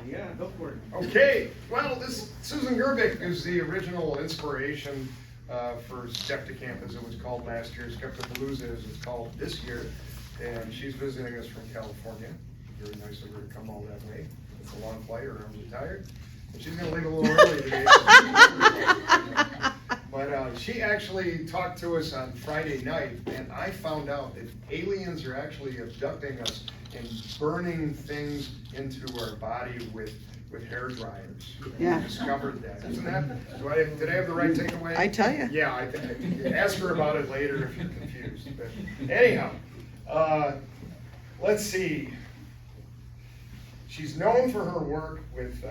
Yeah, go for it. Okay, well, this Susan Gerbic is the original inspiration for Skepticamp, as it was called last year. Skeptipalooza, as it's called this year. And she's visiting us from California. Very nice of her to come all that way. It's a long flight, her arms are tired. And she's gonna leave a little early today. But she actually talked to us on Friday night, and I found out that aliens are actually abducting us and burning things into our body with hair dryers. Yeah. We discovered that. Isn't that, did I have the right takeaway? I tell you. Yeah, I ask her about it later if you're confused. But anyhow, let's see. She's known for her work with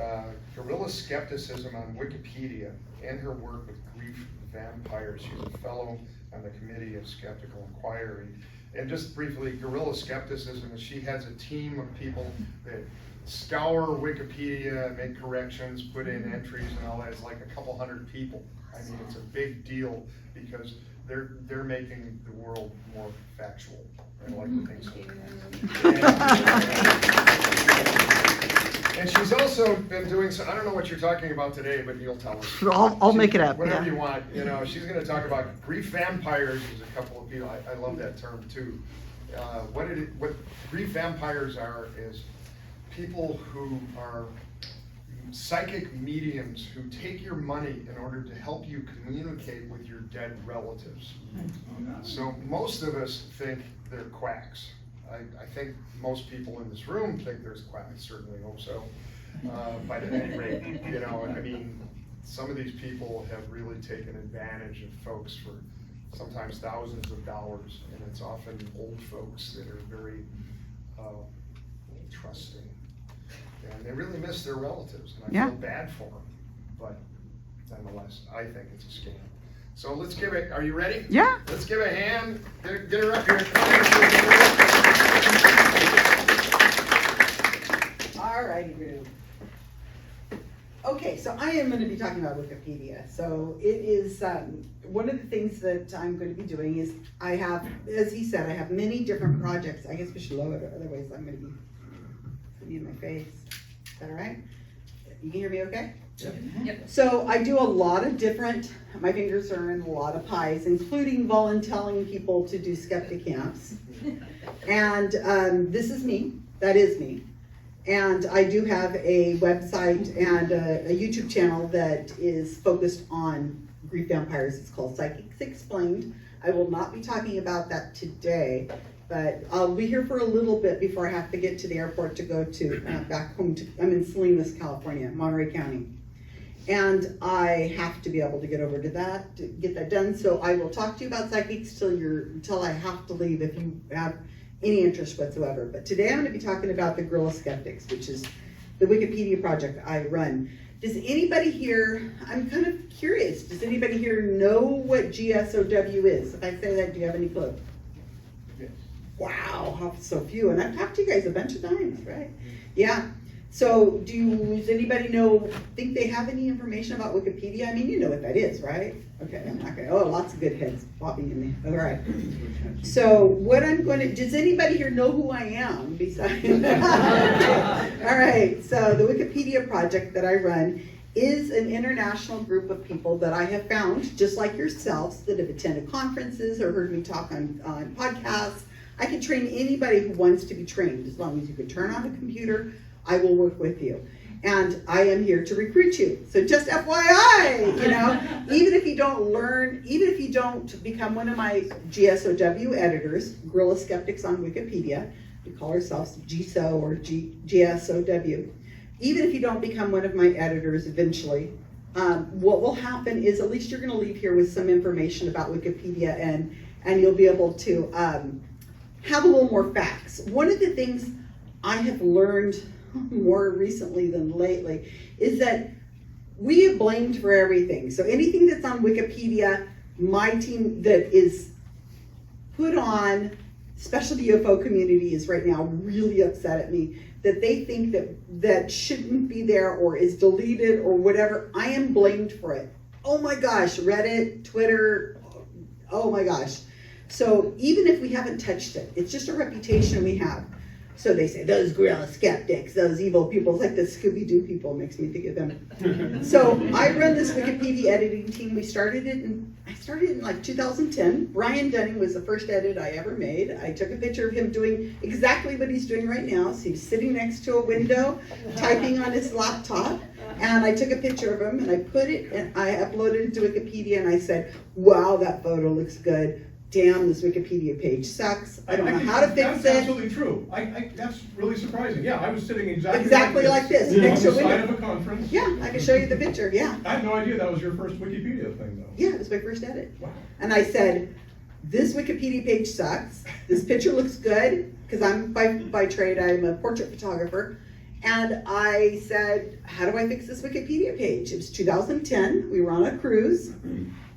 guerrilla skepticism on Wikipedia and her work with grief vampires. She's a fellow on the Committee of Skeptical Inquiry. And just briefly, guerrilla skepticism is she has a team of people that scour Wikipedia, make corrections, put in entries and all that. It's like a couple hundred people. I mean, it's a big deal because they're making the world more factual. I like to think so. And she's also been doing so. I don't know what you're talking about today, but you'll tell us. I'll make it up. Whatever Yeah. you want. You know, she's going to talk about grief vampires. There's a couple of people. I love that term too. What grief vampires are is people who are psychic mediums who take your money in order to help you communicate with your dead relatives. So most of us think they're quacks. I think most people in this room think there's quacks. I certainly hope so. But at any rate, you know, I mean, some of these people have really taken advantage of folks for sometimes thousands of dollars, and it's often old folks that are very trusting. And they really miss their relatives, and I feel bad for them. But nonetheless, I think it's a scam. So let's give it, are you ready? Yeah. Let's give a hand. Get her up here. All righty, group. Okay, so I am going to be talking about Wikipedia. So it is one of the things that I'm going to be doing is I have, as he said, I have many different projects. I guess we should lower it, otherwise I'm going to be putting in my face. Is that all right? You can hear me okay? Yep. So I do a lot of different, my fingers are in a lot of pies, including volunteering people to do skeptic camps. And this is me, that is me. And I do have a website and a YouTube channel that is focused on grief vampires. It's called Psychics Explained. I will not be talking about that today, but I'll be here for a little bit before I have to get to the airport to go to back home. I'm in Salinas, California, Monterey County. And I have to be able to get over to that, to get that done. So I will talk to you about psychics till I have to leave if you have any interest whatsoever. But today I'm going to be talking about the Guerrilla Skeptics, which is the Wikipedia project I run. Does anybody here, I'm kind of curious, does anybody here know what GSoW is? If I say that, do you have any clue? Yes. Wow, how so few. And I've talked to you guys a bunch of times, right? Yeah. So does anybody think they have any information about Wikipedia? I mean, you know what that is, right? Okay, I'm not gonna, lots of good heads popping in there. All right. So what I'm going to, does anybody here know who I am besides? All right, so the Wikipedia project that I run is an international group of people that I have found, just like yourselves, that have attended conferences or heard me talk on podcasts. I can train anybody who wants to be trained, as long as you can turn on a computer. I will work with you. And I am here to recruit you. So just FYI, even if you don't become one of my GSoW editors, Guerrilla Skeptics on Wikipedia, we call ourselves GSoW or GSoW. Even if you don't become one of my editors eventually, what will happen is at least you're going to leave here with some information about Wikipedia and you'll be able to have a little more facts. One of the things I have learned more recently than lately is that we are blamed for everything. So anything that's on Wikipedia, my team that is put on, especially the UFO community is right now really upset at me that they think that shouldn't be there or is deleted or whatever. I am blamed for it. Oh my gosh, Reddit, Twitter, oh my gosh. So even if we haven't touched it, it's just a reputation we have. So they say, those gorilla skeptics, those evil people, it's like the Scooby-Doo people, makes me think of them. So I run this Wikipedia editing team. I started it in like 2010. Brian Dunning was the first edit I ever made. I took a picture of him doing exactly what he's doing right now. So he's sitting next to a window, typing on his laptop. And I took a picture of him and I put it and I uploaded it to Wikipedia and I said, wow, that photo looks good. Damn, this Wikipedia page sucks. I don't know how to fix That's it. absolutely true. That's really surprising. Yeah, I was sitting exactly Like this, on next to the a side window. of a conference. Yeah, I can show you the picture, yeah. I had no idea that was your first Wikipedia thing, though. Yeah, it was my first edit. Wow. And I said, this Wikipedia page sucks. This picture looks good, because I'm by trade, I'm a portrait photographer. And I said, how do I fix this Wikipedia page? It was 2010, we were on a cruise.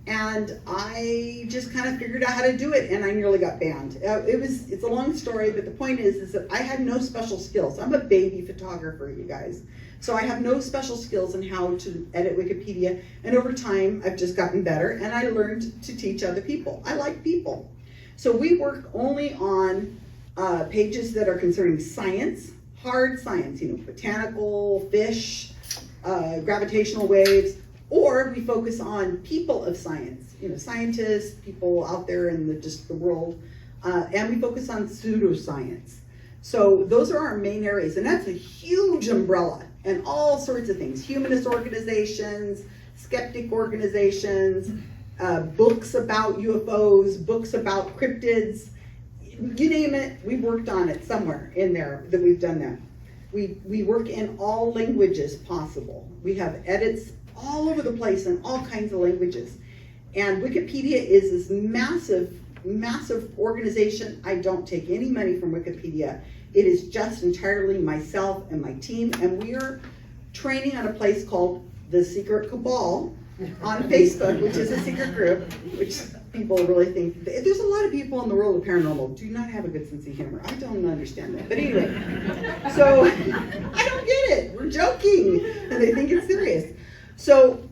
And I just kind of figured out how to do it, and I nearly got banned. It's a long story, but the point is that I had no special skills. I'm a baby photographer, you guys. So I have no special skills in how to edit Wikipedia, and over time, I've just gotten better, and I learned to teach other people. I like people. So we work only on pages that are concerning science, hard science, botanical, fish, gravitational waves, or we focus on people of science, scientists, people out there in the world, and we focus on pseudoscience. So those are our main areas, and that's a huge umbrella, and all sorts of things, humanist organizations, skeptic organizations, books about UFOs, books about cryptids, you name it, we've worked on it somewhere in there that we've done that. We work in all languages possible. We have edits all over the place in all kinds of languages. And Wikipedia is this massive, massive organization. I don't take any money from Wikipedia. It is just entirely myself and my team, and we are training on a place called The Secret Cabal on Facebook, which is a secret group, which people really think, there's a lot of people in the world of paranormal do not have a good sense of humor. I don't understand that. But anyway, so I don't get it. We're joking, and they think it's serious. So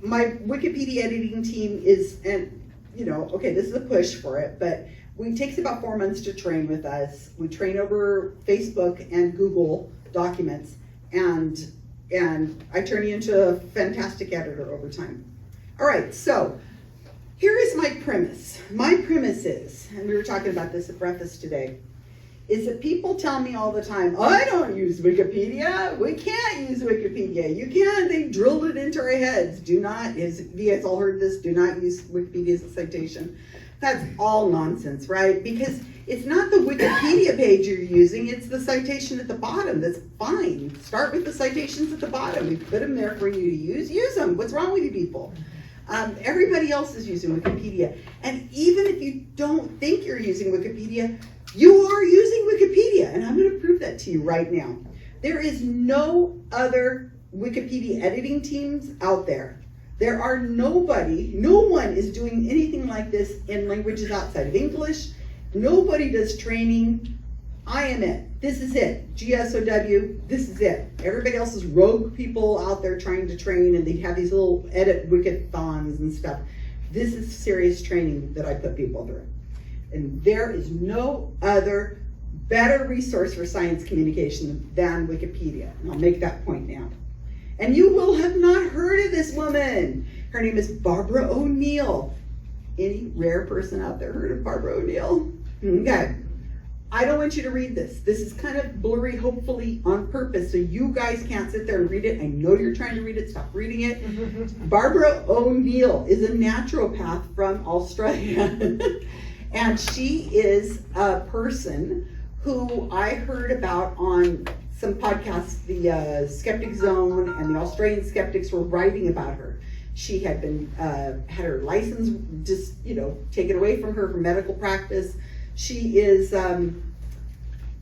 my Wikipedia editing team is, okay, this is a push for it, but it takes about 4 months to train with us. We train over Facebook and Google documents, and I turn you into a fantastic editor over time. All right, so here is my premise. My premise is, and we were talking about this at breakfast today, is that people tell me all the time, I don't use Wikipedia. We can't use Wikipedia. You can't. They drilled it into our heads. Do not, you guys all heard this, do not use Wikipedia as a citation. That's all nonsense, right? Because it's not the Wikipedia page you're using, it's the citation at the bottom. That's fine. Start with the citations at the bottom. We put them there for you to use them. What's wrong with you people? Everybody else is using Wikipedia. And even if you don't think you're using Wikipedia, you are using Wikipedia, and I'm going to prove that to you right now. There is no other Wikipedia editing teams out there. There are no one is doing anything like this in languages outside of English. Nobody does training. I am it. This is it. GSoW, this is it. Everybody else is rogue people out there trying to train, and they have these little edit wiki-thons and stuff. This is serious training that I put people through. And there is no other better resource for science communication than Wikipedia. And I'll make that point now. And you will have not heard of this woman. Her name is Barbara O'Neill. Any rare person out there heard of Barbara O'Neill? Okay. I don't want you to read this. This is kind of blurry, hopefully on purpose, so you guys can't sit there and read it. I know you're trying to read it. Stop reading it. Barbara O'Neill is a naturopath from Australia. And she is a person who I heard about on some podcasts. The Skeptic Zone and the Australian skeptics were writing about her. She had been had her license just taken away from her for medical practice. She is a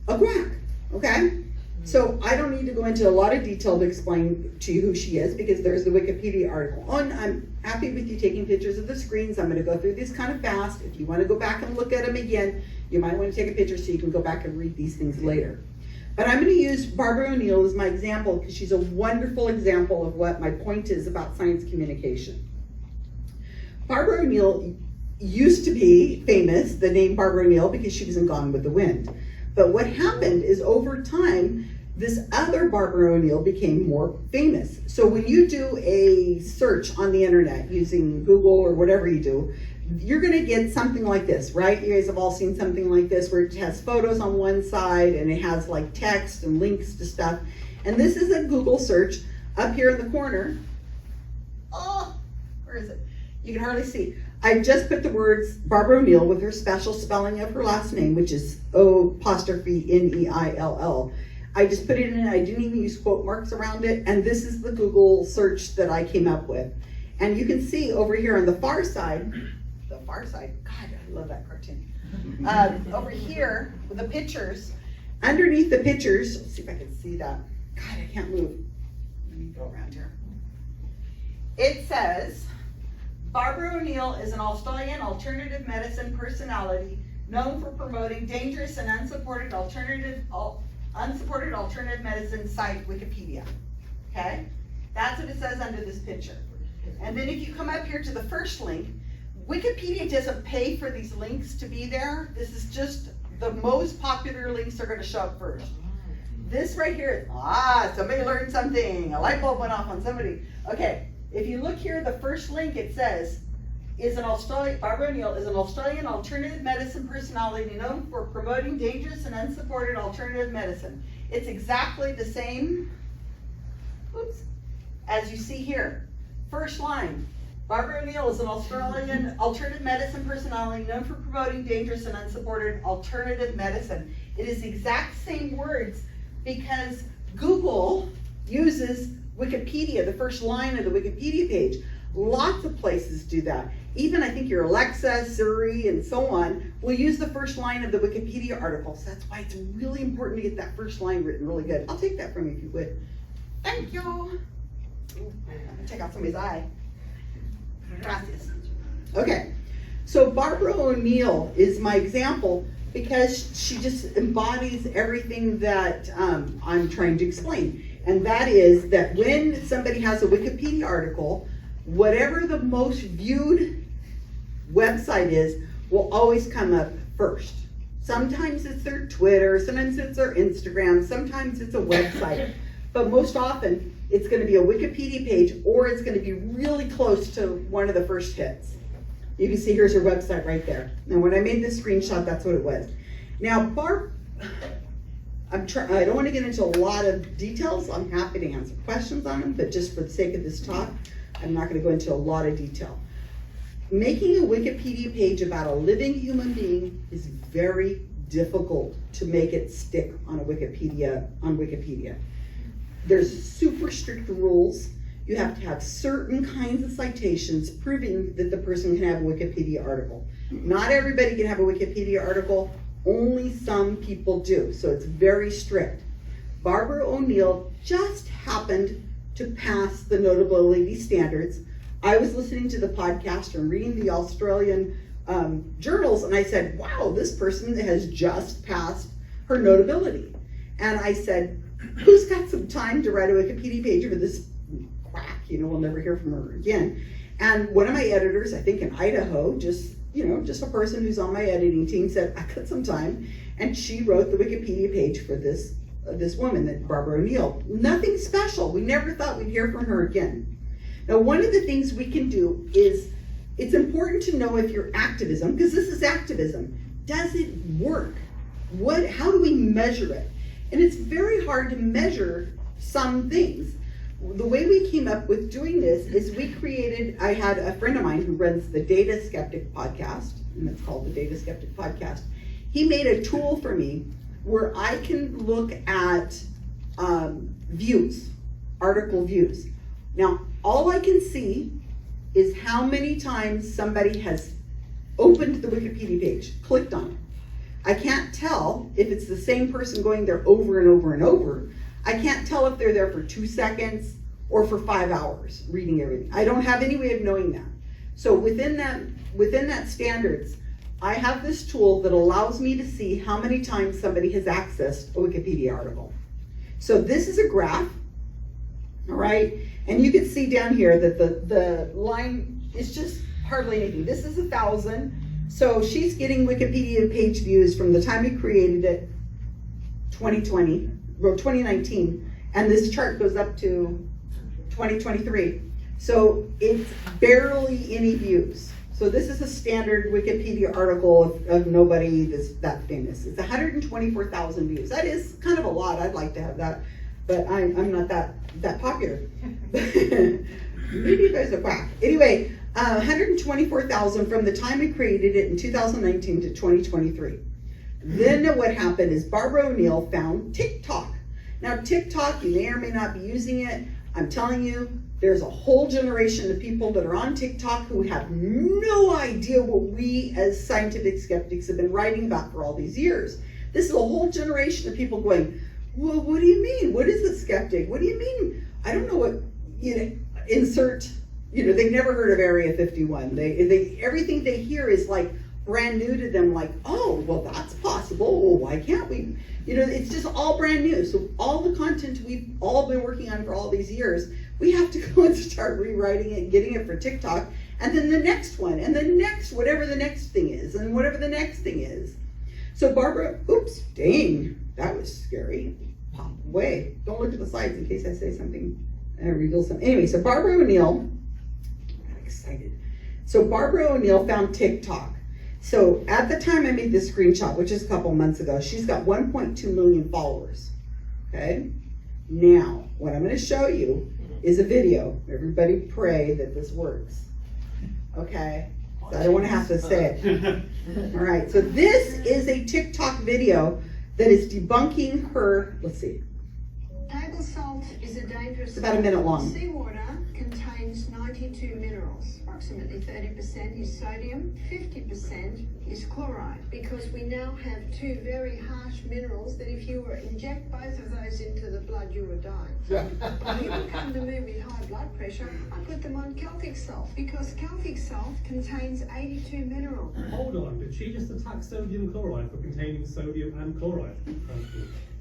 quack. Okay. So I don't need to go into a lot of detail to explain to you who she is, because there's the Wikipedia article. And I'm happy with you taking pictures of the screens. I'm going to go through these kind of fast. If you want to go back and look at them again, you might want to take a picture so you can go back and read these things later. But I'm going to use Barbara O'Neill as my example because she's a wonderful example of what my point is about science communication. Barbara O'Neill used to be famous, the name Barbara O'Neill, because she was in Gone with the Wind. But what happened is over time, this other Barbara O'Neill became more famous. So when you do a search on the internet using Google or whatever you do, you're gonna get something like this, right? You guys have all seen something like this where it has photos on one side and it has like text and links to stuff. And this is a Google search up here in the corner. Oh, where is it? You can hardly see. I just put the words Barbara O'Neill with her special spelling of her last name, which is O''Neill. I just put it in, I didn't even use quote marks around it, and this is the Google search that I came up with. And you can see over here on the far side, God, I love that cartoon. Over here, with the pictures, underneath the pictures, let's see if I can see that. God, I can't move. Let me go around here. It says, Barbara O'Neill is an Australian alternative medicine personality known for promoting dangerous and unsupported alternative medicine site Wikipedia. Okay? That's what it says under this picture. And then if you come up here to the first link, Wikipedia doesn't pay for these links to be there. This is just the most popular links are going to show up first. This right here, somebody learned something. A light bulb went off on somebody. Okay, if you look here, the first link, it says, Barbara O'Neill is an Australian alternative medicine personality known for promoting dangerous and unsupported alternative medicine. It's exactly the same, as you see here. First line, Barbara O'Neill is an Australian alternative medicine personality known for promoting dangerous and unsupported alternative medicine. It is the exact same words because Google uses Wikipedia, the first line of the Wikipedia page. Lots of places do that. Even I think your Alexa, Siri, and so on will use the first line of the Wikipedia articles. That's why it's really important to get that first line written really good. I'll take that from you if you would. Thank you. Ooh, I'm gonna take out somebody's eye. Gracias. Okay, so Barbara O'Neill is my example because she just embodies everything that I'm trying to explain. And that is that when somebody has a Wikipedia article, whatever the most viewed website is will always come up first. Sometimes it's their Twitter, sometimes it's their Instagram, sometimes it's a website, but most often it's going to be a Wikipedia page or it's going to be really close to one of the first hits. You can see here's her website right there. And when I made this screenshot, that's what it was. Now, I don't want to get into a lot of details. I'm happy to answer questions on them, but just for the sake of this talk, I'm not going to go into a lot of detail. Making a Wikipedia page about a living human being is very difficult to make it stick on Wikipedia. There's super strict rules. You have to have certain kinds of citations proving that the person can have a Wikipedia article. Not everybody can have a Wikipedia article, only some people do, so it's very strict. Barbara O'Neill just happened to pass the notability standards. I was listening to the podcast and reading the Australian journals, and I said, wow, this person has just passed her notability. And I said, who's got some time to write a Wikipedia page for this quack? We'll never hear from her again. And one of my editors, I think in Idaho, just a person who's on my editing team said, I got some time. And she wrote the Wikipedia page for this woman, that Barbara O'Neill. Nothing special. We never thought we'd hear from her again. Now, one of the things we can do is, it's important to know if your activism, because this is activism, does it work? How do we measure it? And it's very hard to measure some things. The way we came up with doing this is I had a friend of mine who runs the Data Skeptic podcast, and it's called the Data Skeptic podcast. He made a tool for me where I can look at views, article views. Now, all I can see is how many times somebody has opened the Wikipedia page, clicked on it. I can't tell if it's the same person going there over and over and over. I can't tell if they're there for 2 seconds or for 5 hours reading everything. I don't have any way of knowing that. So within that standards, I have this tool that allows me to see how many times somebody has accessed a Wikipedia article. So this is a graph, all right? And you can see down here that the line is just hardly anything. This is 1,000. So she's getting Wikipedia page views from the time we created it 2020, well, 2019, and this chart goes up to 2023. So it's barely any views. So this is a standard Wikipedia article of nobody that's that famous. It's 124,000 views. That is kind of a lot. I'd like to have that, but I'm not that popular. Maybe you guys are quack. Anyway, 124,000 from the time we created it in 2019 to 2023. Then what happened is Barbara O'Neill found TikTok. Now TikTok, you may or may not be using it. I'm telling you, there's a whole generation of people that are on TikTok who have no idea what we as scientific skeptics have been writing about for all these years. This is a whole generation of people going, well, what do you mean? What is a skeptic? What do you mean? I don't know what, insert, they've never heard of Area 51. They everything they hear is like brand new to them, like, oh, well, that's possible. Well, why can't we? It's just all brand new. So all the content we've all been working on for all these years, we have to go and start rewriting it and getting it for TikTok. And then the next one, and the next, whatever the next thing is, and whatever the next thing is. So Barbara, oops, dang, that was scary. Pop away. Don't look at the slides in case I say something and reveal something. Anyway, so Barbara O'Neill, I'm excited. So Barbara O'Neill found TikTok. So at the time I made this screenshot, which is a couple months ago, she's got 1.2 million followers. Okay? Now, what I'm going to show you is a video. Everybody pray that this works. Okay? So I don't want to have to say it. All right, so this is a TikTok video that is debunking her, let's see. Table salt is a dangerous. It's about a minute long. Seawater contains 92 minerals. Approximately 30% is sodium, 50% is chloride, because we now have two very harsh minerals that if you were to inject both of those into the blood, you would die. People come to me with high blood pressure, I put them on Celtic salt, because Celtic salt contains 82 minerals. Hold on, did she just attack sodium chloride for containing sodium and chloride?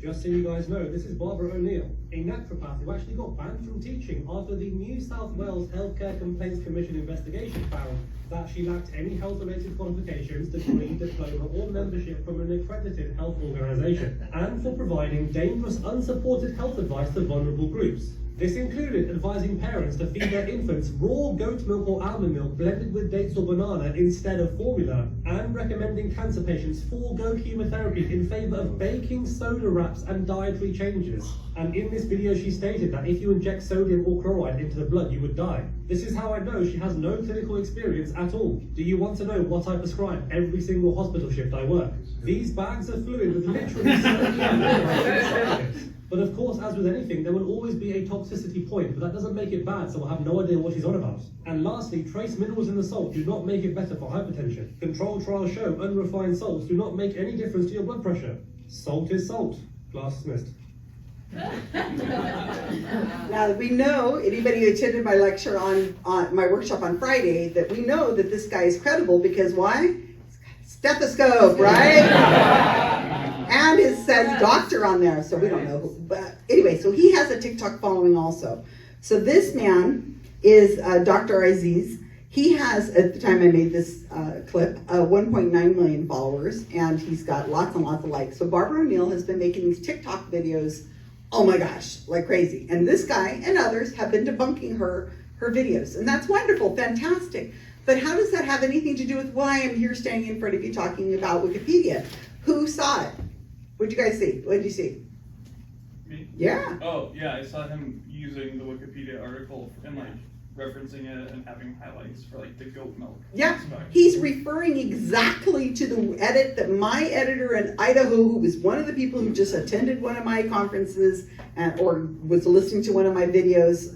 Just so you guys know, this is Barbara O'Neill, a naturopath who actually got banned from teaching after the New South Wales Healthcare Complaints Commission investigation found that she lacked any health-related qualifications, degree, diploma, or membership from an accredited health organisation, and for providing dangerous, unsupported health advice to vulnerable groups. This included advising parents to feed their infants raw goat milk or almond milk blended with dates or banana instead of formula, and recommending cancer patients forego chemotherapy in favour of baking soda wraps and dietary changes. And in this video she stated that if you inject sodium or chloride into the blood you would die. This is how I know she has no clinical experience at all. Do you want to know what I prescribe every single hospital shift I work? These bags of fluid with literally sodium chloride. But of course, as with anything, there will always be a toxicity point, but that doesn't make it bad, so we'll have no idea what she's on about. And lastly, trace minerals in the salt do not make it better for hypertension. Controlled trials show unrefined salts do not make any difference to your blood pressure. Salt is salt. Class dismissed. Now we know, anybody who attended my lecture on my workshop on Friday, that we know that this guy is credible because why? He's got a stethoscope, right? And it says doctor on there, so we don't know who. But anyway, so he has a TikTok following also. So this man is Dr. Aziz. He has, at the time I made this clip, 1.9 million followers, and he's got lots and lots of likes. So Barbara O'Neill has been making these TikTok videos, oh my gosh, like crazy. And this guy and others have been debunking her videos. And that's wonderful, fantastic. But how does that have anything to do with why I'm here standing in front of you talking about Wikipedia? Who saw it? What did you guys see? What did you see? Me? Yeah. Oh, yeah, I saw him using the Wikipedia article and referencing it and having highlights for the goat milk. Yeah, he's referring exactly to the edit that my editor in Idaho, who was one of the people who just attended one of my conferences or was listening to one of my videos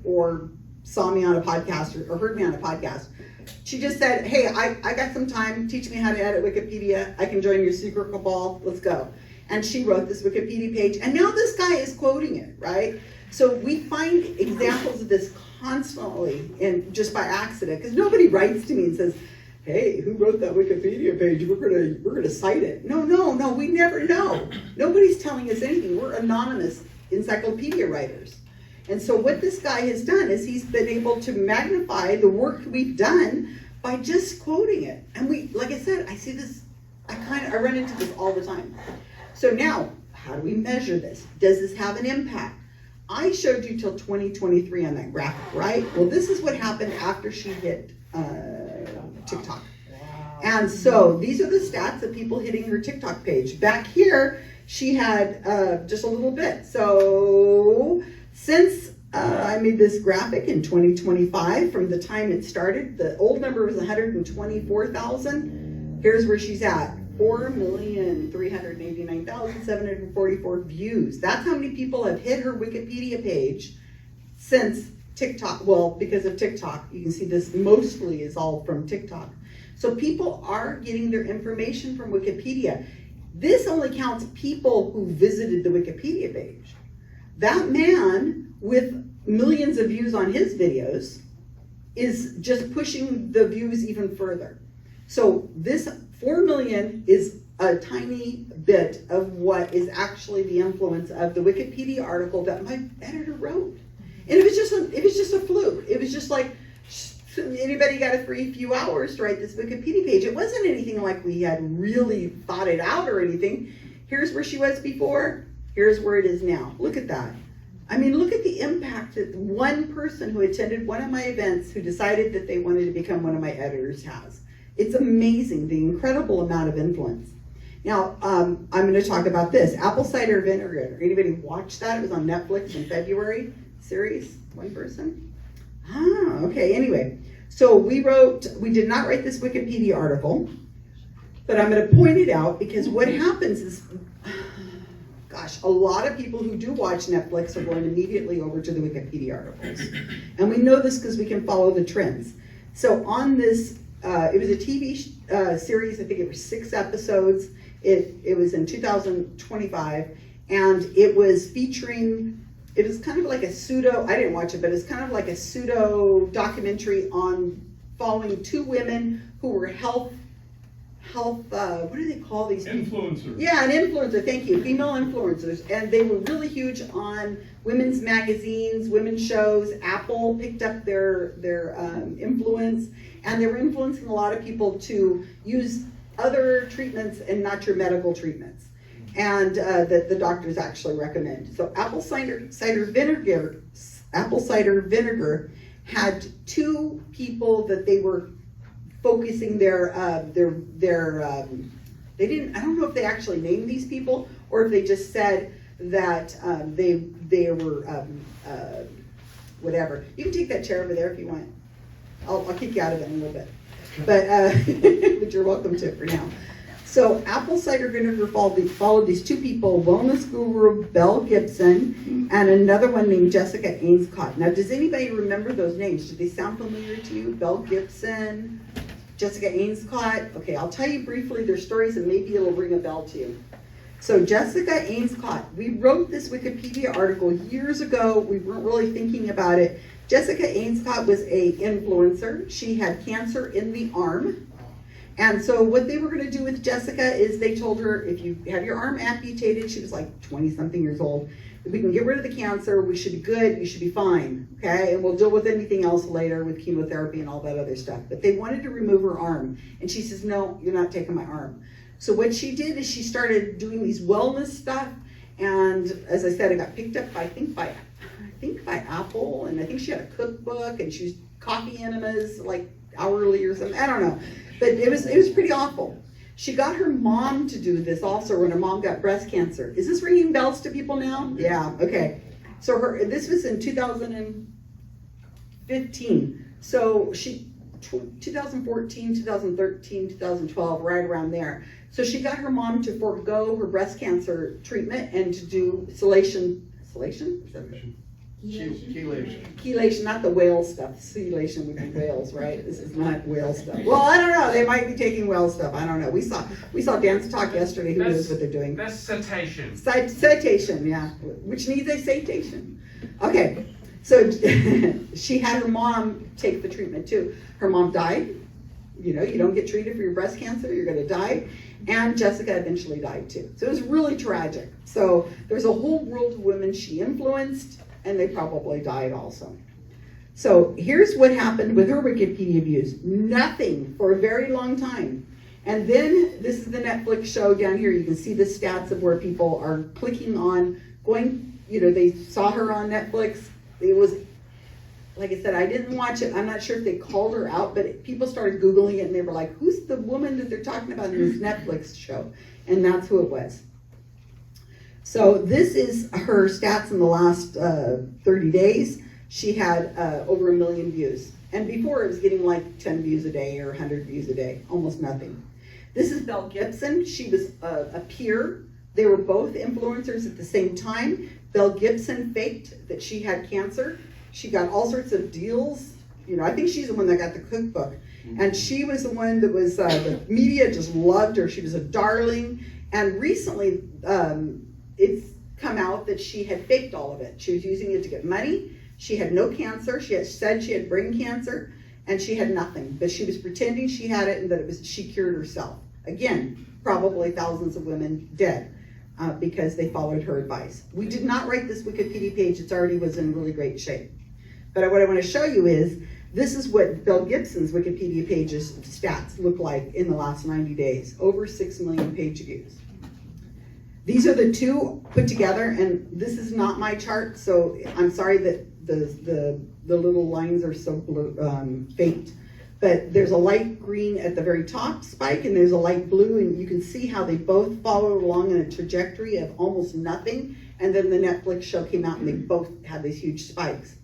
or saw me on a podcast or heard me on a podcast. She just said, hey, I got some time, teach me how to edit Wikipedia. I can join your secret cabal, let's go. And she wrote this Wikipedia page, and now this guy is quoting it, right? So we find examples of this constantly, and just by accident, because nobody writes to me and says, hey, who wrote that Wikipedia page? We're gonna cite it. No, we never know. Nobody's telling us anything. We're anonymous encyclopedia writers. And so what this guy has done is he's been able to magnify the work we've done by just quoting it. And we, like I said, I see this, I run into this all the time. So now, how do we measure this? Does this have an impact? I showed you till 2023 on that graphic, right? Well, this is what happened after she hit TikTok. And so these are the stats of people hitting her TikTok page. Back here, she had just a little bit. So since I made this graphic in 2025, from the time it started, the old number was 124,000. Here's where she's at. 4,389,744 views. That's how many people have hit her Wikipedia page since TikTok. Well, because of TikTok, you can see this mostly is all from TikTok. So people are getting their information from Wikipedia. This only counts people who visited the Wikipedia page. That man with millions of views on his videos is just pushing the views even further. So this 4 million is a tiny bit of what is actually the influence of the Wikipedia article that my editor wrote. And it was just a fluke. It was just like, anybody got a free few hours to write this Wikipedia page. It wasn't anything like we had really thought it out or anything. Here's where she was before. Here's where it is now. Look at that. I mean, look at the impact that one person who attended one of my events who decided that they wanted to become one of my editors has. It's amazing, the incredible amount of influence. Now, I'm going to talk about this. Apple cider vinegar. Anybody watch that? It was on Netflix in February. Series? One person? Ah, okay. Anyway, so we did not write this Wikipedia article, but I'm going to point it out because what happens is, gosh, a lot of people who do watch Netflix are going immediately over to the Wikipedia articles. And we know this because we can follow the trends. So on this, it was a TV series, I think it was 6 episodes. It was in 2025, and it was featuring, it was kind of like a pseudo, I didn't watch it, but it's kind of like a pseudo documentary on following 2 women who were health, what do they call these people? Influencers. Yeah, an influencer, thank you, female influencers. And they were really huge on women's magazines, women's shows. Apple picked up their influence, and they were influencing a lot of people to use other treatments and not your medical treatments. And that the doctors actually recommend. So apple cider vinegar had 2 people that they were focusing their they didn't, I don't know if they actually named these people or if they just said that they were whatever. You can take that chair over there if you want. I'll kick you out of it in a little bit, but but you're welcome to for now. So apple cider vinegar followed these 2 people, wellness guru Belle Gibson and another one named Jessica Ainscott. Now, does anybody remember those names? Do they sound familiar to you? Belle Gibson, Jessica Ainscott. Okay, I'll tell you briefly their stories and maybe it'll ring a bell to you. So Jessica Ainscott, we wrote this Wikipedia article years ago. We weren't really thinking about it. Jessica Ainscott was an influencer. She had cancer in the arm. And so what they were going to do with Jessica is they told her, if you have your arm amputated, she was like 20-something years old, we can get rid of the cancer, we should be good, you should be fine, okay? And we'll deal with anything else later with chemotherapy and all that other stuff. But they wanted to remove her arm. And she says, no, you're not taking my arm. So what she did is she started doing these wellness stuff. And as I said, it got picked up, I think by Apple. And I think she had a cookbook and she was coffee enemas like hourly or something, I don't know. But it was pretty awful. She got her mom to do this also when her mom got breast cancer. Is this ringing bells to people now? Yeah, okay. So this was in 2015. So 2014, 2013, 2012, right around there. So she got her mom to forego her breast cancer treatment and to do chelation. Chelation, not the whale stuff. Chelation would be whales, right? This is not whale stuff. Well, I don't know. They might be taking whale stuff. I don't know. We saw Dance Talk yesterday. Who knows what they're doing? That's citation. Citation, yeah. Which needs a citation. Okay. So she had her mom take the treatment too. Her mom died. You know, you don't get treated for your breast cancer, you're going to die. And Jessica eventually died too. So it was really tragic. So there's a whole world of women she influenced, and they probably died also. So here's what happened with her Wikipedia views. Nothing for a very long time. And then this is the Netflix show down here. You can see the stats of where people are clicking on, going, they saw her on Netflix. It was, like I said, I didn't watch it. I'm not sure if they called her out, but people started Googling it and they were like, who's the woman that they're talking about in this Netflix show? And that's who it was. So this is her stats in the last 30 days. She had over 1 million views. And before it was getting like 10 views a day or 100 views a day, almost nothing. This is Belle Gibson. She was a peer. They were both influencers at the same time. Belle Gibson faked that she had cancer. She got all sorts of deals. I think she's the one that got the cookbook. And she was the one that was, the media just loved her. She was a darling. And recently, it's come out that she had faked all of it. She was using it to get money. She had no cancer. She had said she had brain cancer, and she had nothing. But she was pretending she had it and that she cured herself. Again, probably thousands of women dead because they followed her advice. We did not write this Wikipedia page. It already was in really great shape. But what I want to show you is, this is what Belle Gibson's Wikipedia page's stats look like in the last 90 days. Over 6 million page views. These are the two put together, and this is not my chart, so I'm sorry that the little lines are so faint. But there's a light green at the very top spike, and there's a light blue, and you can see how they both followed along in a trajectory of almost nothing, and then the Netflix show came out and they both had these huge spikes.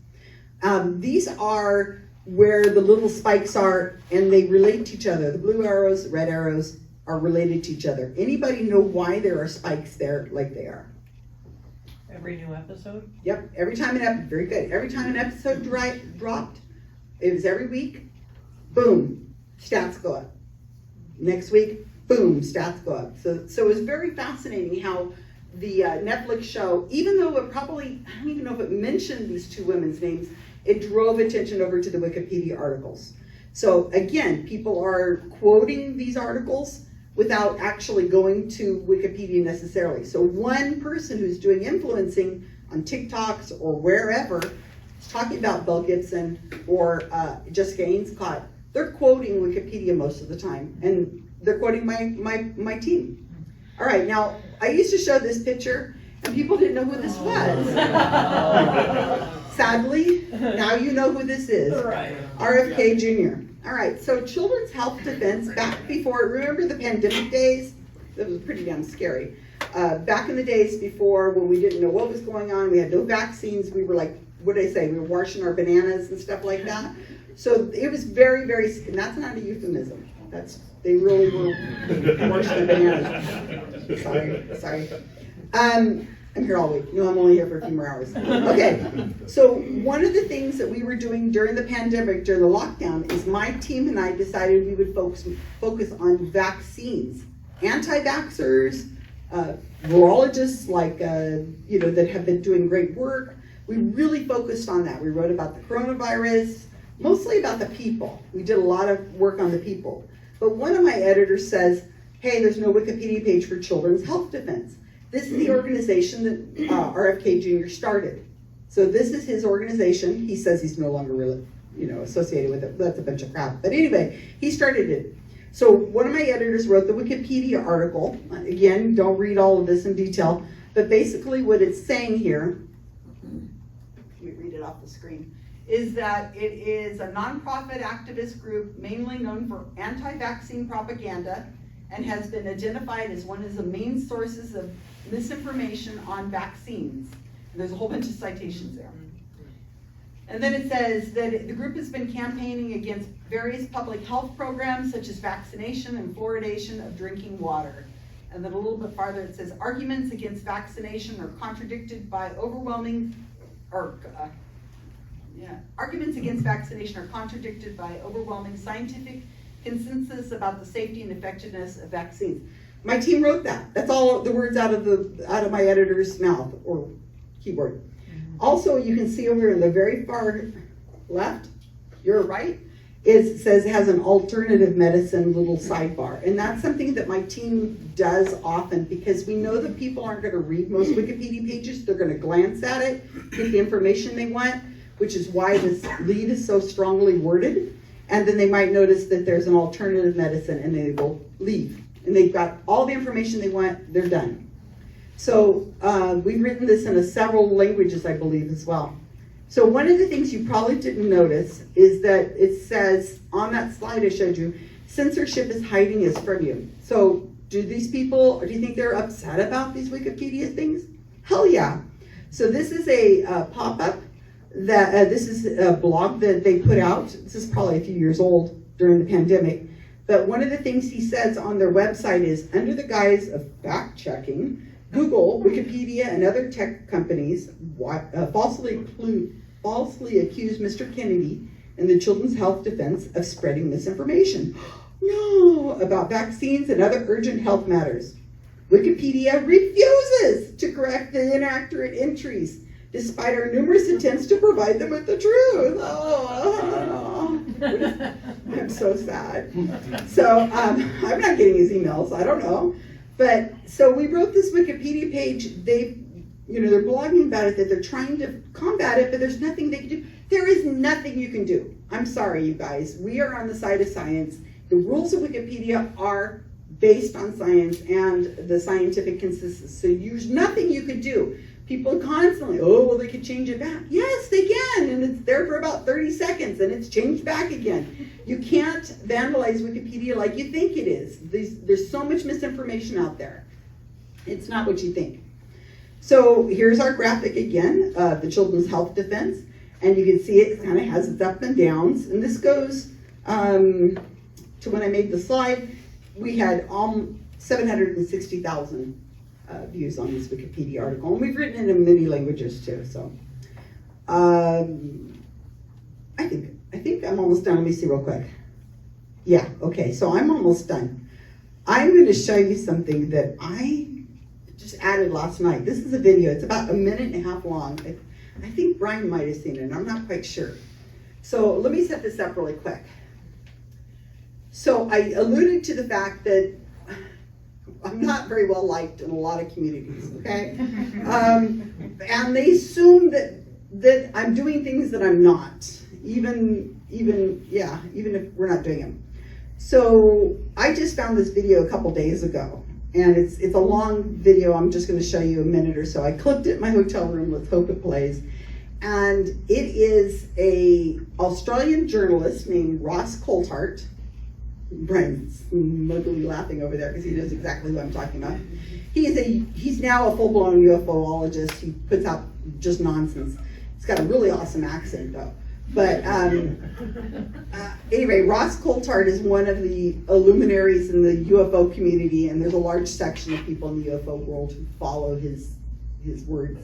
These are where the little spikes are, and they relate to each other. The blue arrows, red arrows are related to each other. Anybody know why there are spikes there like they are? Every new episode? Yep, every time very good. Every time an episode dropped, it was every week, boom, stats go up. Next week, boom, stats go up. So it was very fascinating how the Netflix show, even though it probably, I don't even know if it mentioned these two women's names, it drove attention over to the Wikipedia articles. So again, people are quoting these articles without actually going to Wikipedia necessarily. So one person who's doing influencing on TikToks or wherever is talking about Belle Gibson or Jessica Ainscott. They're quoting Wikipedia most of the time, and they're quoting my team. All right, now I used to show this picture, and people didn't know who this was. Sadly, now you know who this is. Right. RFK Jr. All right, so Children's Health Defense, back before, remember the pandemic days? That was pretty damn scary. Back in the days before, when we didn't know what was going on, we had no vaccines, we were like, what did I say, we were washing our bananas and stuff like that. So it was very, very, and that's not a euphemism. They really were washing their bananas. Sorry. I'm here all week. No, I'm only here for a few more hours. Okay, so one of the things that we were doing during the pandemic, during the lockdown, is my team and I decided we would focus on vaccines. Anti-vaxxers, virologists that have been doing great work. We really focused on that. We wrote about the coronavirus, mostly about the people. We did a lot of work on the people. But one of my editors says, hey, there's no Wikipedia page for Children's Health Defense. This is the organization that RFK Jr. started. So this is his organization. He says he's no longer really, associated with it. That's a bunch of crap. But anyway, he started it. So one of my editors wrote the Wikipedia article. Again, don't read all of this in detail. But basically what it's saying here, let me read it off the screen, is that it is a nonprofit activist group mainly known for anti-vaccine propaganda and has been identified as one of the main sources of misinformation on vaccines. And there's a whole bunch of citations there. And then it says that the group has been campaigning against various public health programs such as vaccination and fluoridation of drinking water. And then a little bit farther it says arguments against vaccination are contradicted by overwhelming scientific consensus about the safety and effectiveness of vaccines. My team wrote that. That's all the words out of my editor's mouth or keyboard. Also, you can see over here in the very far left, your right, it says it has an alternative medicine little sidebar. And that's something that my team does often because we know that people aren't going to read most Wikipedia pages. They're going to glance at it, get the information they want, which is why this lead is so strongly worded. and then they might notice that there's an alternative medicine and they will leave. And they've got all the information they want, they're done. So we've written this in several languages, I believe, as well. So one of the things you probably didn't notice is that it says on that slide I showed you, censorship is hiding us from you. So do these people, or do you think they're upset about these Wikipedia things? Hell yeah. So this is a pop-up that, this is a blog that they put out. This is probably a few years old during the pandemic. But one of the things he says on their website is, under the guise of fact-checking, Google, Wikipedia, and other tech companies falsely accused Mr. Kennedy and the Children's Health Defense of spreading misinformation. No, about vaccines and other urgent health matters. Wikipedia refuses to correct the inaccurate entries, despite our numerous attempts to provide them with the truth. Oh, I'm so sad. So I'm not getting his emails. I don't know. But so we wrote this Wikipedia page. They're blogging about it, that they're trying to combat it, but there's nothing they can do. There is nothing you can do. I'm sorry, you guys. We are on the side of science. The rules of Wikipedia are based on science and the scientific consensus. So there's nothing you could do. People constantly, oh, well, they could change it back. Yes, they can, and it's there for about 30 seconds, and it's changed back again. You can't vandalize Wikipedia like you think it is. There's so much misinformation out there. It's not what you think. So here's our graphic again, the Children's Health Defense, and you can see it kind of has its up and downs, and this goes to when I made the slide, we had 760,000 views on this Wikipedia article, and we've written it in many languages too. So I think I'm almost done. Let me see real quick. Yeah, okay, so I'm almost done. I'm going to show you something that I just added last night. This is a video. It's about 1.5 minutes long. I think Brian might have seen it, and I'm not quite sure. So let me set this up really quick. So I alluded to the fact that I'm not very well liked in a lot of communities, okay? And they assume that I'm doing things that I'm not, even if we're not doing them. So I just found this video a couple days ago, and it's a long video. I'm just gonna show you a minute or so. I clipped it in my hotel room. Let's hope it plays. And it is a Australian journalist named Ross Coulthart. Brian's smugly laughing over there because he knows exactly what I'm talking about. He's now a full-blown UFOologist. He puts out just nonsense. He's got a really awesome accent though. But anyway, Ross Coulthart is one of the luminaries in the UFO community, and there's a large section of people in the UFO world who follow his words.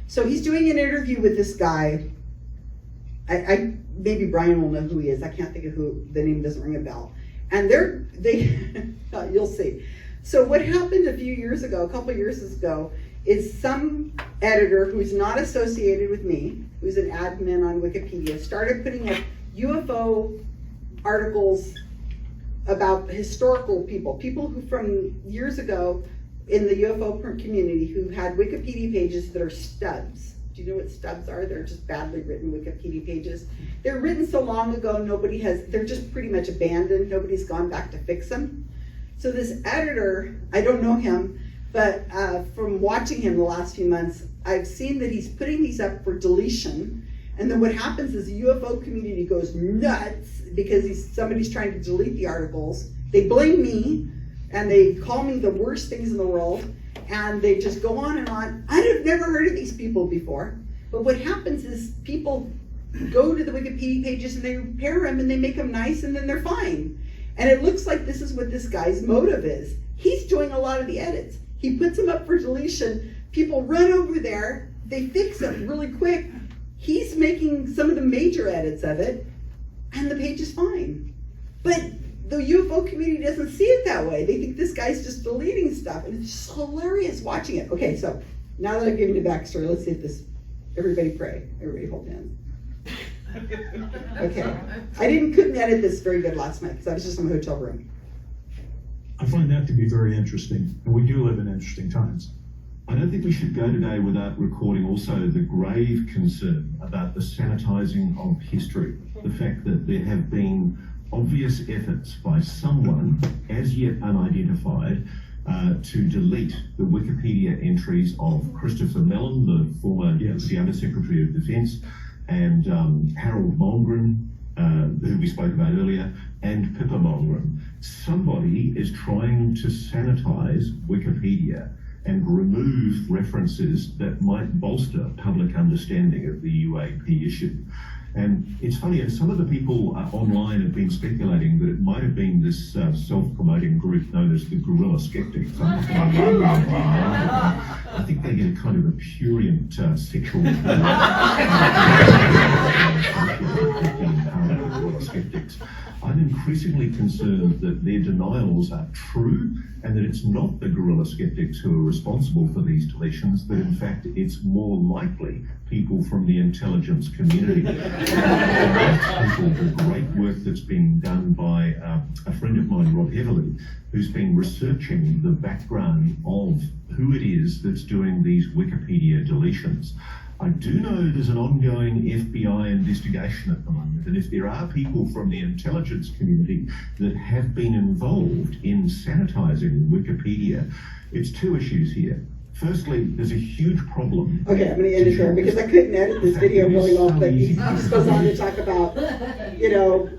So he's doing an interview with this guy. I maybe Brian will know who he is. I can't think of who. The name doesn't ring a bell. And you'll see. So what happened a couple years ago, is some editor who's not associated with me, who's an admin on Wikipedia, started putting up UFO articles about historical people who from years ago in the UFO community who had Wikipedia pages that are stubs. Do you know what stubs are? They're just badly written Wikipedia pages. They're written so long ago, they're just pretty much abandoned. Nobody's gone back to fix them. So this editor, I don't know him, but from watching him the last few months, I've seen that he's putting these up for deletion. And then what happens is the UFO community goes nuts because somebody's trying to delete the articles. They blame me, and they call me the worst things in the world. And they just go on and on. I've never heard of these people before. But what happens is people go to the Wikipedia pages and they repair them and they make them nice and then they're fine. And it looks like this is what this guy's motive is. He's doing a lot of the edits. He puts them up for deletion. People run over there. They fix it really quick. He's making some of the major edits of it and the page is fine. But the UFO community doesn't see it that way. They think this guy's just deleting stuff, and it's just hilarious watching it. Okay, so now that I've given you the backstory, let's see if this, everybody pray. Everybody hold hands. Okay, I couldn't edit this very good last night because I was just in my hotel room. I find that to be very interesting, and we do live in interesting times. I don't think we should go today without recording also the grave concern about the sanitising of history. The fact that there have been obvious efforts by someone, as yet unidentified, to delete the Wikipedia entries of Christopher Mellon, the former the Under-Secretary of Defence, and Harold Malmgren, who we spoke about earlier, and Pippa Malmgren. Somebody is trying to sanitise Wikipedia and remove references that might bolster public understanding of the UAP issue. And it's funny, and some of the people online have been speculating that it might have been this self-promoting group known as the Guerrilla Skeptics. I think they get a kind of a prurient sexual skeptics. I'm increasingly concerned that their denials are true and that it's not the guerrilla skeptics who are responsible for these deletions, that in fact it's more likely people from the intelligence community. The great work that's been done by a friend of mine, Rob Everly, who's been researching the background of who it is that's doing these Wikipedia deletions. I do know there's an ongoing FBI investigation at the moment, and if there are people from the intelligence community that have been involved in sanitising Wikipedia, it's two issues here. Firstly, there's a huge problem. Okay, I'm going to end it there because I couldn't edit this video really well, but he just goes on to talk about, the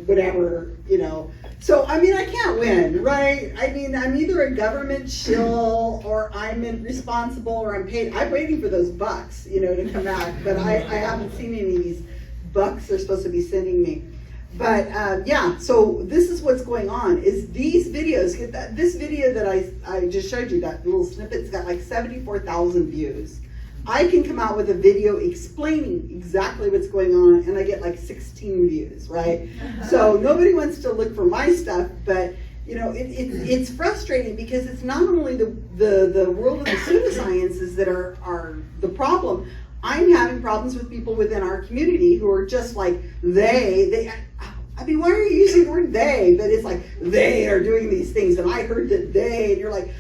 whatever, So, I mean, I can't win, right? I mean, I'm either a government shill or I'm responsible or I'm paid. I'm waiting for those bucks, to come out, but I haven't seen any of these bucks they're supposed to be sending me. But so this is what's going on, is these videos, this video that I just showed you, that little snippet's got like 74,000 views. I can come out with a video explaining exactly what's going on and I get like 16 views, right? So nobody wants to look for my stuff, but it's frustrating because it's not only the world of the pseudosciences that are the problem. I'm having problems with people within our community who are just like they I mean, why are you using the word they? But it's like they are doing these things and I heard that they, and you're like,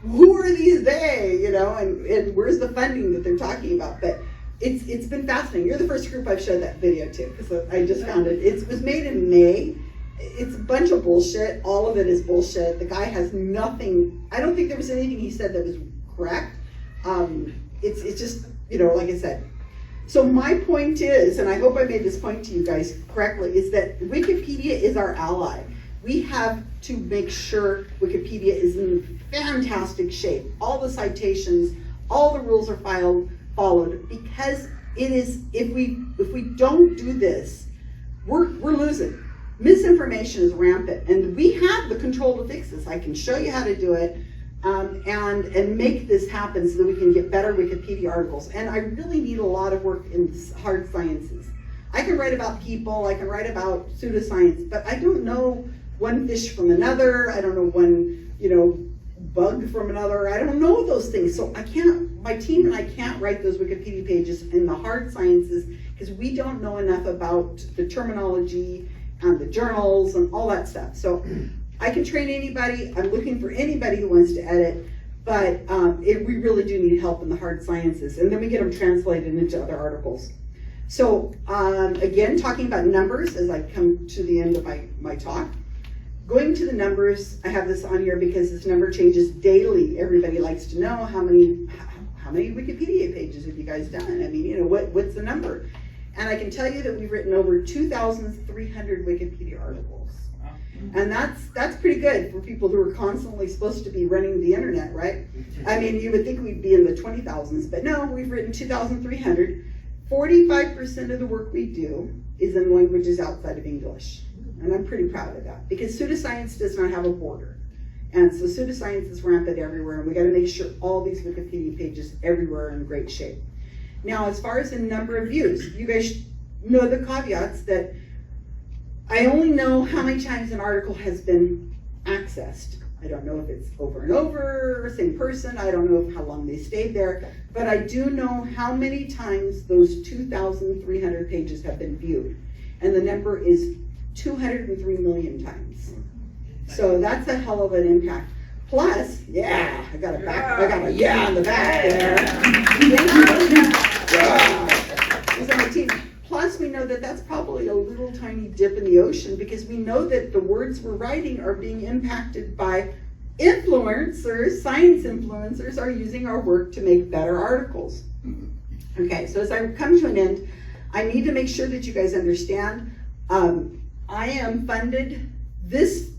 who are these they, and where's the funding that they're talking about? But it's been fascinating. You're the first group I've showed that video to, because I just found it. It was made in May. It's a bunch of bullshit. All of it is bullshit. The guy has nothing. I don't think there was anything he said that was correct. It's just, like I said. So my point is, and I hope I made this point to you guys correctly, is that Wikipedia is our ally. We have to make sure Wikipedia is in fantastic shape. All the citations, all the rules are followed, because it is, if we don't do this, we're losing. Misinformation is rampant, and we have the control to fix this. I can show you how to do it, and make this happen so that we can get better Wikipedia articles. And I really need a lot of work in hard sciences. I can write about people, I can write about pseudoscience, but I don't know one fish from another, I don't know one, bug from another, I don't know those things. So my team and I can't write those Wikipedia pages in the hard sciences because we don't know enough about the terminology and the journals and all that stuff. So I can train anybody, I'm looking for anybody who wants to edit, but we really do need help in the hard sciences, and then we get them translated into other articles. So again, talking about numbers as I come to the end of my talk. Going to the numbers, I have this on here because this number changes daily. Everybody likes to know how many Wikipedia pages have you guys done? I mean, what's the number? And I can tell you that we've written over 2,300 Wikipedia articles. And that's pretty good for people who are constantly supposed to be running the internet, right? I mean, you would think we'd be in the 20,000s, but no, we've written 2,300. 45% of the work we do is in languages outside of English. And I'm pretty proud of that, because pseudoscience does not have a border. And so pseudoscience is rampant everywhere, and we gotta make sure all these Wikipedia pages everywhere are in great shape. Now, as far as the number of views, you guys know the caveats that I only know how many times an article has been accessed. I don't know if it's over and over, same person, I don't know how long they stayed there, but I do know how many times those 2,300 pages have been viewed. And the number is 203 million times. So that's a hell of an impact. Plus, yeah, I got a yeah in the back there. Thank you. Yeah. These are my team. Plus, we know that that's probably a little tiny dip in the ocean, because we know that the words we're writing are being impacted by influencers. Science influencers are using our work to make better articles. Okay, so as I come to an end, I need to make sure that you guys understand, I am funded, the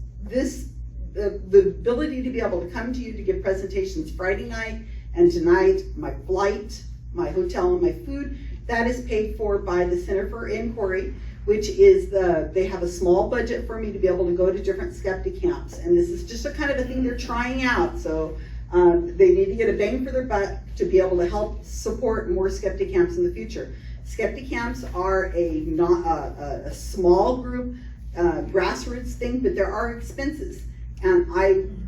ability to be able to come to you to give presentations Friday night and tonight, my flight, my hotel, and my food, that is paid for by the Center for Inquiry, which is they have a small budget for me to be able to go to different skeptic camps. And this is just a kind of a thing they're trying out. So they need to get a bang for their buck to be able to help support more skeptic camps in the future. Skeptic camps are a small group, grassroots thing, but there are expenses. And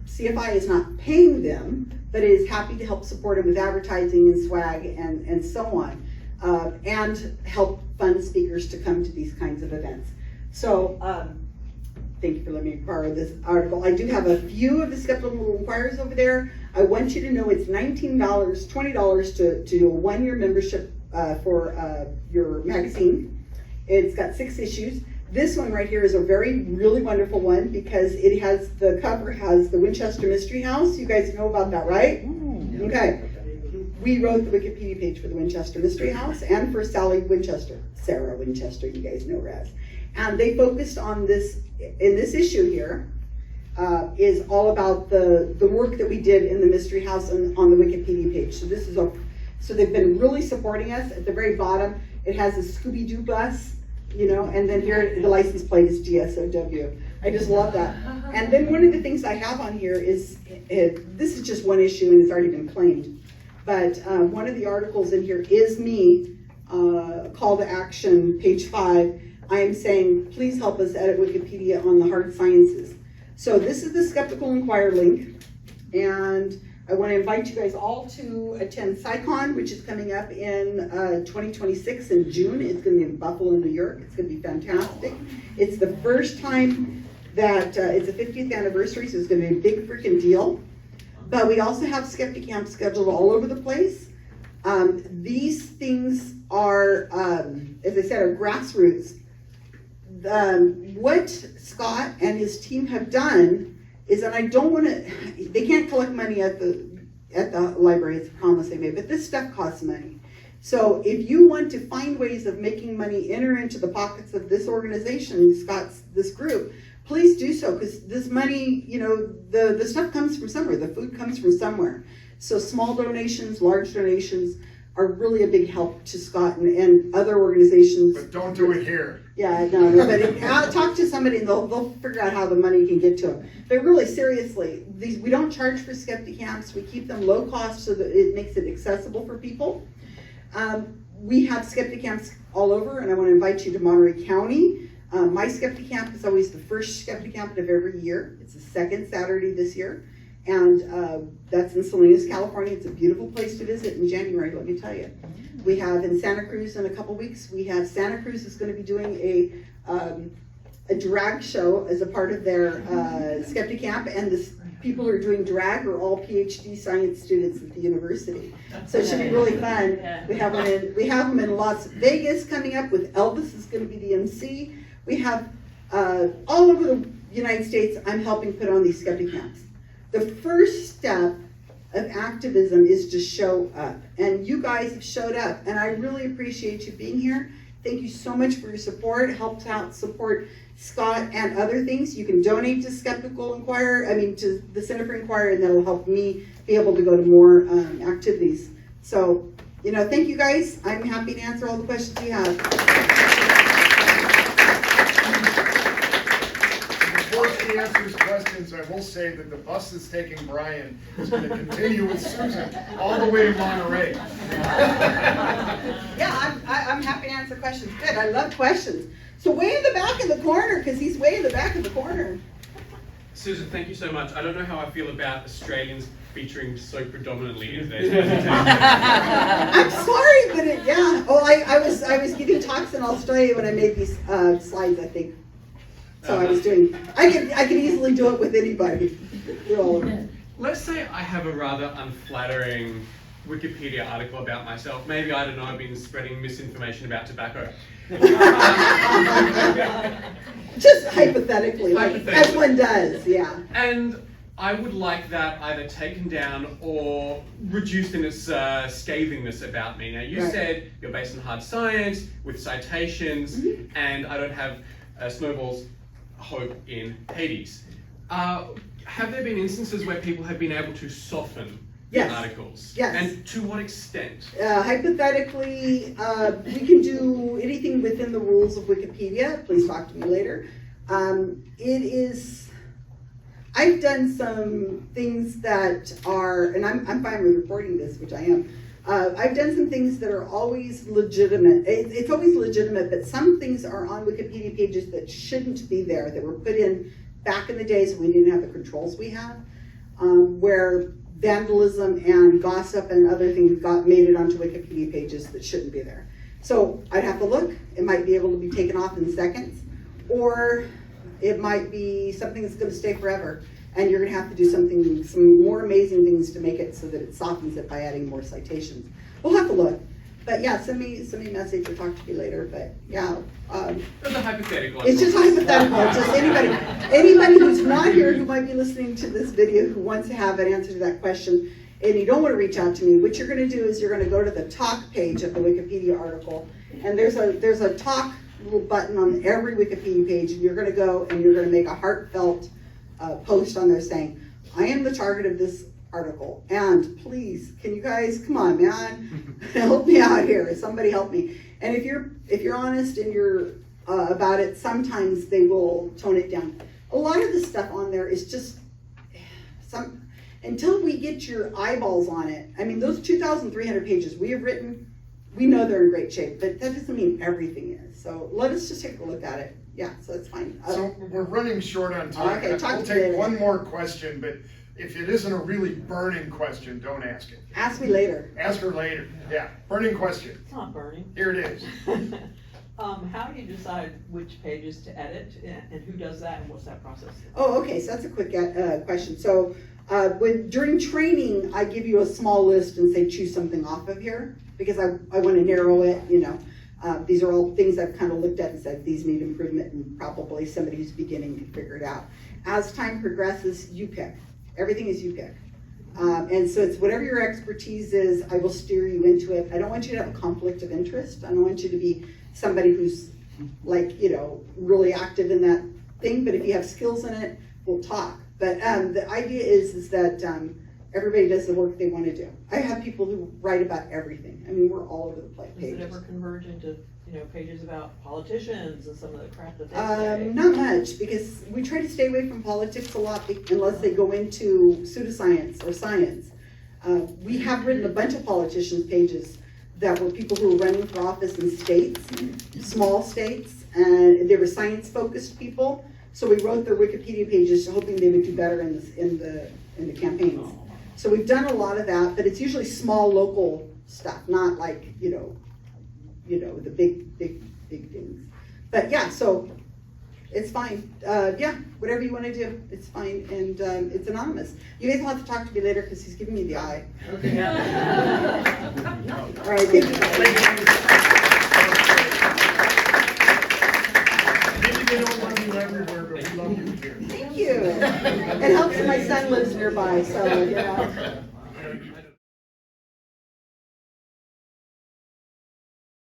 CFI is not paying them, but it is happy to help support them with advertising and swag and so on, and help fund speakers to come to these kinds of events. So thank you for letting me borrow this article. I do have a few of the Skeptical Inquirers over there. I want you to know it's $19, $20 to do a 1-year membership for your magazine. It's got 6 issues. This one right here is a really wonderful one, because it has, the cover has the Winchester Mystery House. You guys know about that, right? Okay. We wrote the Wikipedia page for the Winchester Mystery House and for Sarah Winchester, you guys know her as. And they focused on this, in this issue here, is all about the work that we did in the Mystery House on the Wikipedia page. So this is so they've been really supporting us. At the very bottom, it has a Scooby-Doo bus, you know, and then here the license plate is GSoW. I just love that. And then one of the things I have on here is, this is just one issue and it's already been claimed, but one of the articles in here is me, call to action, page 5. I am saying, please help us edit Wikipedia on the hard sciences. So this is the Skeptical Inquirer link, and I want to invite you guys all to attend SciCon, which is coming up in 2026 in June. It's going to be in Buffalo, New York. It's going to be fantastic. It's the first time that it's the 50th anniversary, so it's going to be a big freaking deal. But we also have skeptic camps scheduled all over the place. These things are, as I said, are grassroots. What Scott and his team have done is that I don't want to, they can't collect money at the library, it's a promise they made, but this stuff costs money. So if you want to find ways of making money enter into the pockets of this organization, this group, please do so, because this money, you know, the stuff comes from somewhere, the food comes from somewhere. So small donations, large donations are really a big help to Scott and other organizations. But don't do it here. Yeah, no, but talk to somebody and they'll figure out how the money can get to them. But really, seriously, we don't charge for skeptic camps. We keep them low cost so that it makes it accessible for people. We have skeptic camps all over, and I want to invite you to Monterey County. My skeptic camp is always the first skeptic camp of every year. It's the second Saturday this year, and that's in Salinas, California. It's a beautiful place to visit in January, let me tell you. We have in Santa Cruz in a couple weeks, we have Santa Cruz is going to be doing a drag show as a part of their skeptic camp, and the people who are doing drag are all PhD science students at the university. So it should be really fun. We have them in Las Vegas coming up with Elvis is going to be the MC. We have all over the United States, I'm helping put on these skeptic camps. The first step of activism is to show up, and you guys have showed up, and I really appreciate you being here. Thank you so much for your support. It helps out support Scott and other things. You can donate to Skeptical Inquirer, to the Center for Inquirer, and that'll help me be able to go to more activities. So, thank you guys. I'm happy to answer all the questions you have. Before she answers questions, I will say that the bus that's taking Brian is going to continue with Susan all the way to Monterey. Yeah, I'm happy to answer questions. Good, I love questions. So way in the back of the corner, because he's way in the back of the corner. Susan, thank you so much. I don't know how I feel about Australians featuring so predominantly in today's presentation. I'm sorry, but yeah. Oh, I was giving talks in Australia when I made these slides, I think. So I was doing, I could easily do it with anybody. They're all over. let's say I have a rather unflattering Wikipedia article about myself. Maybe, I don't know, I've been spreading misinformation about tobacco. Just hypothetically, like, as Hypothetically. one does, yeah. And I would like that either taken down or reduced in its scathingness about me. Now, you Right. said you're based on hard science with citations, and I don't have Snowball's hope in Hades. Have there been instances where people have been able to soften Yes. articles? Yes. And to what extent? Hypothetically, we can do anything within the rules of Wikipedia. Please talk to me later. I've done some things that are, and I'm fine with reporting this, which I am. I've done some things that are always legitimate. It's always legitimate, but some things are on Wikipedia pages that shouldn't be there, that were put in back in the days when we didn't have the controls we have, where vandalism and gossip and other things made it onto Wikipedia pages that shouldn't be there. So I'd have to look. It might be able to be taken off in seconds, or it might be something that's going to stay forever, and you're going to have to do some more amazing things to make it so that it softens it by adding more citations. We'll have to look. But yeah, send me a message or talk to me later. But yeah, That's a hypothetical. it's just hypothetical. It's just anybody who's not here who might be listening to this video who wants to have an answer to that question, and you don't want to reach out to me. What you're going to do is you're going to go to the talk page of the Wikipedia article, and there's a talk little button on every Wikipedia page, and you're going to go and you're going to make a heartfelt post on there saying, "I am the target of this article, and please, can you guys, come on, man, help me out here. Somebody help me." And if you're honest and you're about it, sometimes they will tone it down. A lot of the stuff on there is just until we get your eyeballs on it. I mean, those 2,300 pages we have written, we know they're in great shape, but that doesn't mean everything is. So let us just take a look at it. Yeah, so it's fine. So we're running short on time. Okay, talk We'll to me take later. one more question, but if it isn't a really burning question, don't ask it. Ask me later. Ask her later. Yeah, burning question. It's not burning. Here it is. How do you decide which pages to edit, and who does that, and what's that process? Oh, okay, so that's a quick question. So during training, I give you a small list and say choose something off of here, because I want to narrow it, you know. These are all things I've kind of looked at and said these need improvement, and probably somebody who's beginning can figure it out. As time progresses, you pick. Everything is you pick. And so it's whatever your expertise is, I will steer you into it. I don't want you to have a conflict of interest. I don't want you to be somebody who's like, you know, really active in that thing, but if you have skills in it, we'll talk. But the idea is that everybody does the work they want to do. I have people who write about everything. I mean, we're all over the place. Does it ever converge into, pages about politicians and some of the crap that they say? Not much, because we try to stay away from politics a lot unless they go into pseudoscience or science. We have written a bunch of politicians' pages that were people who were running for office in states, small states, and they were science-focused people. So we wrote their Wikipedia pages hoping they would do better in the campaigns. So we've done a lot of that, but it's usually small local stuff, not like, the big things. But yeah, so it's fine. Yeah, whatever you want to do, it's fine, and it's anonymous. You guys will have to talk to me later because he's giving me the eye. Okay. All right, thank you. Maybe they don't love you everywhere, but we love you here. Thank you. It helps that my son lives nearby, so,